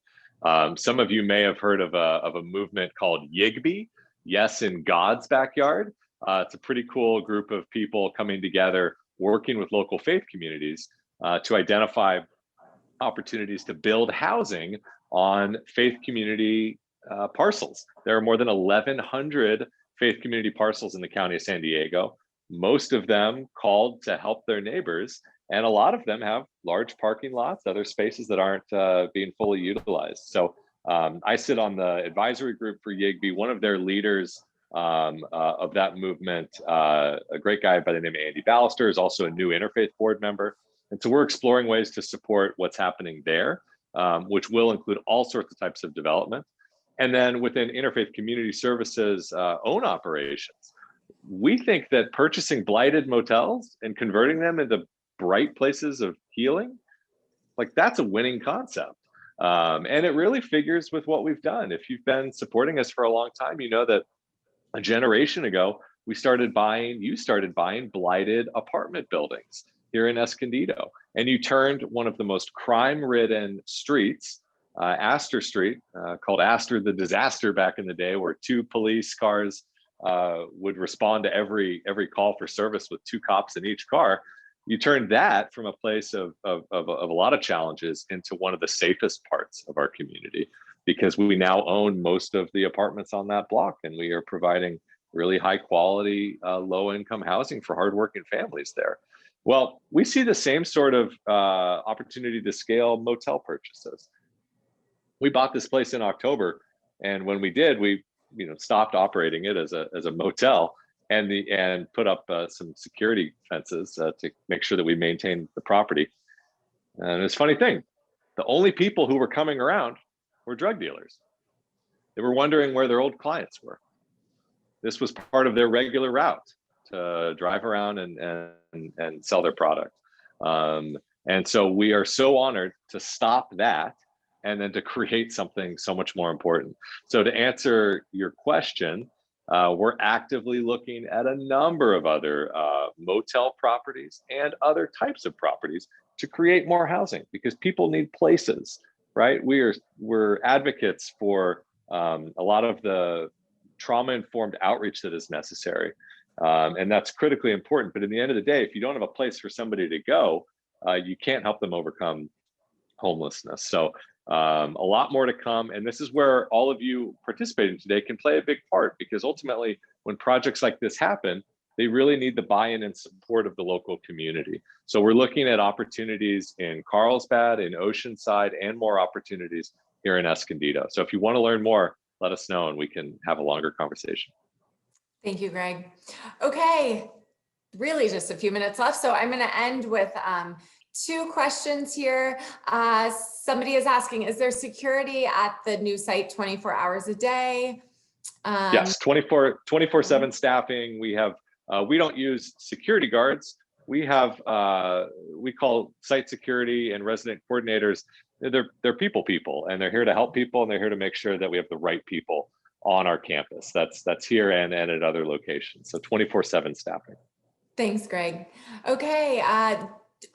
Some of you may have heard of a movement called YIGBY, Yes in God's Backyard. It's a pretty cool group of people coming together, working with local faith communities to identify opportunities to build housing on faith community parcels. There are more than 1,100 faith community parcels in the county of San Diego. Most of them called to help their neighbors, and a lot of them have large parking lots, other spaces that aren't being fully utilized. So I sit on the advisory group for YIGBY. One of their leaders of that movement, a great guy by the name of Andy Ballister, is also a new Interfaith board member. And so we're exploring ways to support what's happening there, which will include all sorts of types of development. And then within Interfaith Community Services own operations, we think that purchasing blighted motels and converting them into bright places of healing, like that's a winning concept. And it really figures with what we've done. If you've been supporting us for a long time, you know that a generation ago, you started buying blighted apartment buildings here in Escondido. And you turned one of the most crime-ridden streets, Astor Street, called Astor the Disaster back in the day, where 2 police cars would respond to every call for service with 2 cops in each car. You turned that from a place of a lot of challenges into one of the safest parts of our community, because we now own most of the apartments on that block, and we are providing really high quality, low income housing for hardworking families there. Well, we see the same sort of opportunity to scale motel purchases. We bought this place in October, and when we did, we stopped operating it as a motel and put up some security fences to make sure that we maintained the property. And it's a funny thing, the only people who were coming around were drug dealers. They were wondering where their old clients were. This was part of their regular route to drive around and sell their product. And so we are so honored to stop that and then to create something so much more important. So to answer your question, we're actively looking at a number of other motel properties and other types of properties to create more housing, because people need places, right? We're advocates for a lot of the trauma-informed outreach that is necessary. And that's critically important. But in the end of the day, if you don't have a place for somebody to go, you can't help them overcome homelessness. So a lot more to come. And this is where all of you participating today can play a big part, because ultimately when projects like this happen, they really need the buy-in and support of the local community. So we're looking at opportunities in Carlsbad, in Oceanside, and more opportunities here in Escondido. So if you want to learn more, let us know and we can have a longer conversation. Thank you, Greg. Okay, really just a few minutes left. So I'm going to end with 2 questions here. Somebody is asking, is there security at the new site 24 hours a day? Yes, 24/7 staffing. We have, we don't use security guards. We have, we call site security and resident coordinators. They're people, and they're here to help people, and they're here to make sure that we have the right people on our campus. That's here and at other locations. So 24/7 staffing. Thanks, Greg. Okay.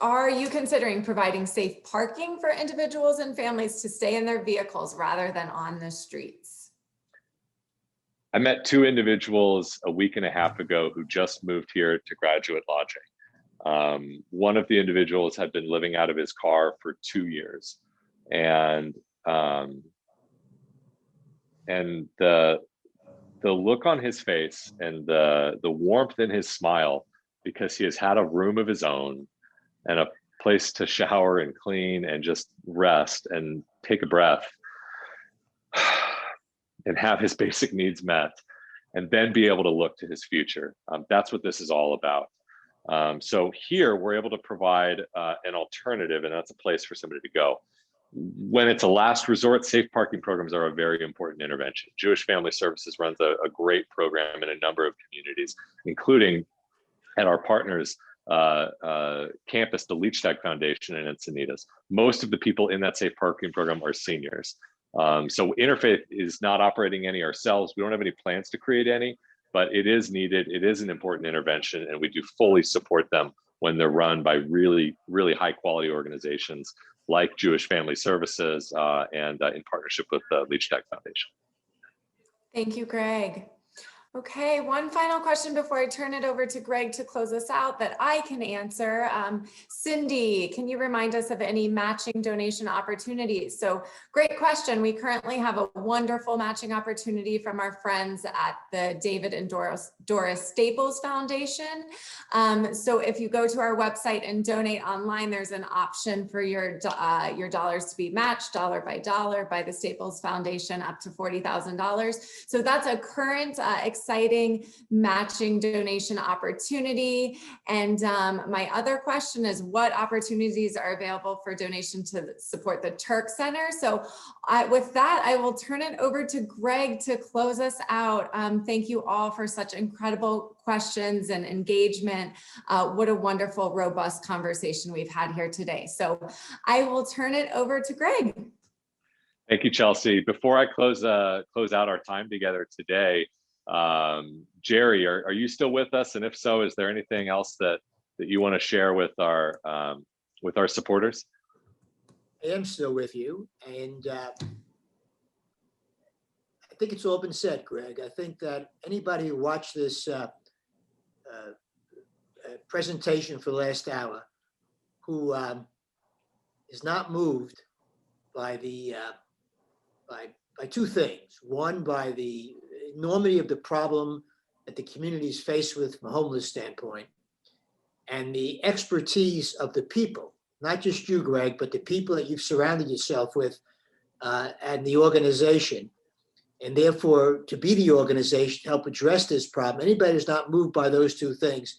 Are you considering providing safe parking for individuals and families to stay in their vehicles rather than on the streets? I met 2 individuals a week and a half ago who just moved here to graduate lodging. One of the individuals had been living out of his car for 2 years, and the look on his face and the warmth in his smile, because he has had a room of his own and a place to shower and clean and just rest and take a breath and have his basic needs met, and then be able to look to his future. That's what this is all about. So here we're able to provide an alternative, and that's a place for somebody to go. When it's a last resort, safe parking programs are a very important intervention. Jewish Family Services runs a great program in a number of communities, including at our partners, campus, the Leach-Tag Foundation in Encinitas. Most of the people in that safe parking program are seniors. So Interfaith is not operating any ourselves. We don't have any plans to create any, but it is needed. It is an important intervention, and we do fully support them when they're run by really, really high quality organizations like Jewish Family Services and in partnership with the Leach-Tag Foundation. Thank you, Greg. Okay, one final question before I turn it over to Greg to close us out that I can answer. Cindy, can you remind us of any matching donation opportunities? So great question. We currently have a wonderful matching opportunity from our friends at the David and Doris Staples Foundation. So if you go to our website and donate online, there's an option for your dollars to be matched dollar by the Staples Foundation up to $40,000. So that's a current exciting matching donation opportunity. And my other question is, what opportunities are available for donation to support the Turk Center? So with that, I will turn it over to Greg to close us out. Thank you all for such incredible questions and engagement. What a wonderful, robust conversation we've had here today. So I will turn it over to Greg. Thank you, Chelsea. Before I close out our time together today, Jerry, are you still with us? And if so, is there anything else that you want to share with our supporters? I am still with you, and I think it's all been said, Greg. I think that anybody who watched this presentation for the last hour who is not moved by the by two things. One, by the enormity of the problem that the community is faced with from a homeless standpoint, and the expertise of the people, not just you, Greg, but the people that you've surrounded yourself with and the organization. And therefore, to be the organization to help address this problem, anybody who's not moved by those two things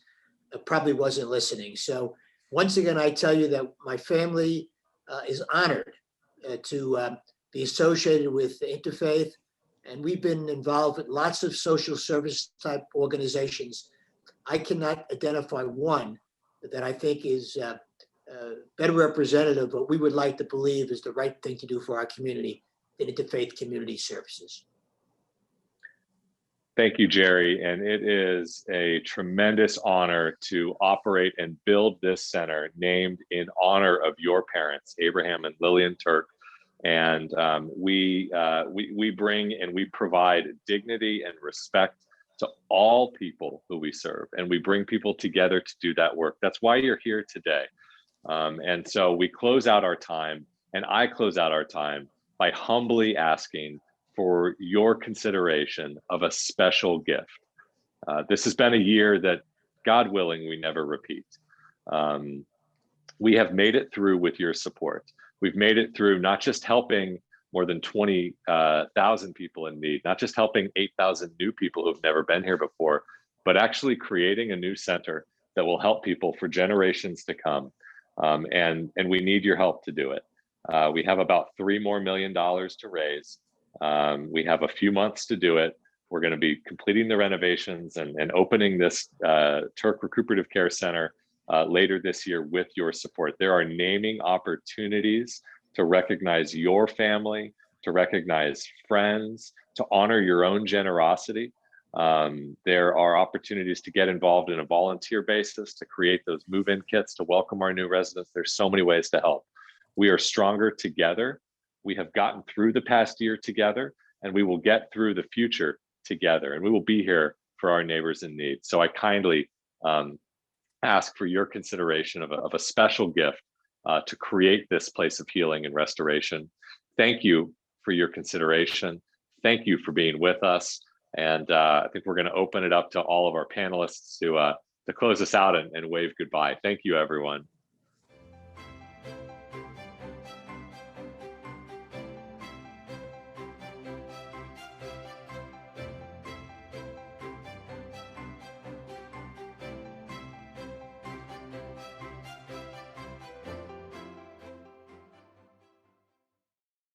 probably wasn't listening. So once again, I tell you that my family is honored to be associated with Interfaith. And we've been involved with lots of social service type organizations. I cannot identify one that I think is better representative of what we would like to believe is the right thing to do for our community than Interfaith Community Services. Thank you, Jerry. And it is a tremendous honor to operate and build this center named in honor of your parents, Abraham and Lillian Turk. And we bring and we provide dignity and respect to all people who we serve. And we bring people together to do that work. That's why you're here today. And so we close out our time, and I close out our time by humbly asking for your consideration of a special gift. This has been a year that, God willing, we never repeat. We have made it through with your support. We've made it through not just helping more than 20,000 people in need, not just helping 8,000 new people who've never been here before, but actually creating a new center that will help people for generations to come. And we need your help to do it. We have about $3 million more to raise. We have a few months to do it. We're going to be completing the renovations and opening this Turk Recuperative Care Center later this year with your support. There are naming opportunities to recognize your family, to recognize friends, to honor your own generosity. There are opportunities to get involved in a volunteer basis, to create those move-in kits, to welcome our new residents. There's so many ways to help. We are stronger together. We have gotten through the past year together, and we will get through the future together, and we will be here for our neighbors in need. So I kindly ask for your consideration of a special gift to create this place of healing and restoration. Thank you for your consideration. Thank you for being with us. And I think we're going to open it up to all of our panelists to close us out and wave goodbye. Thank you, everyone.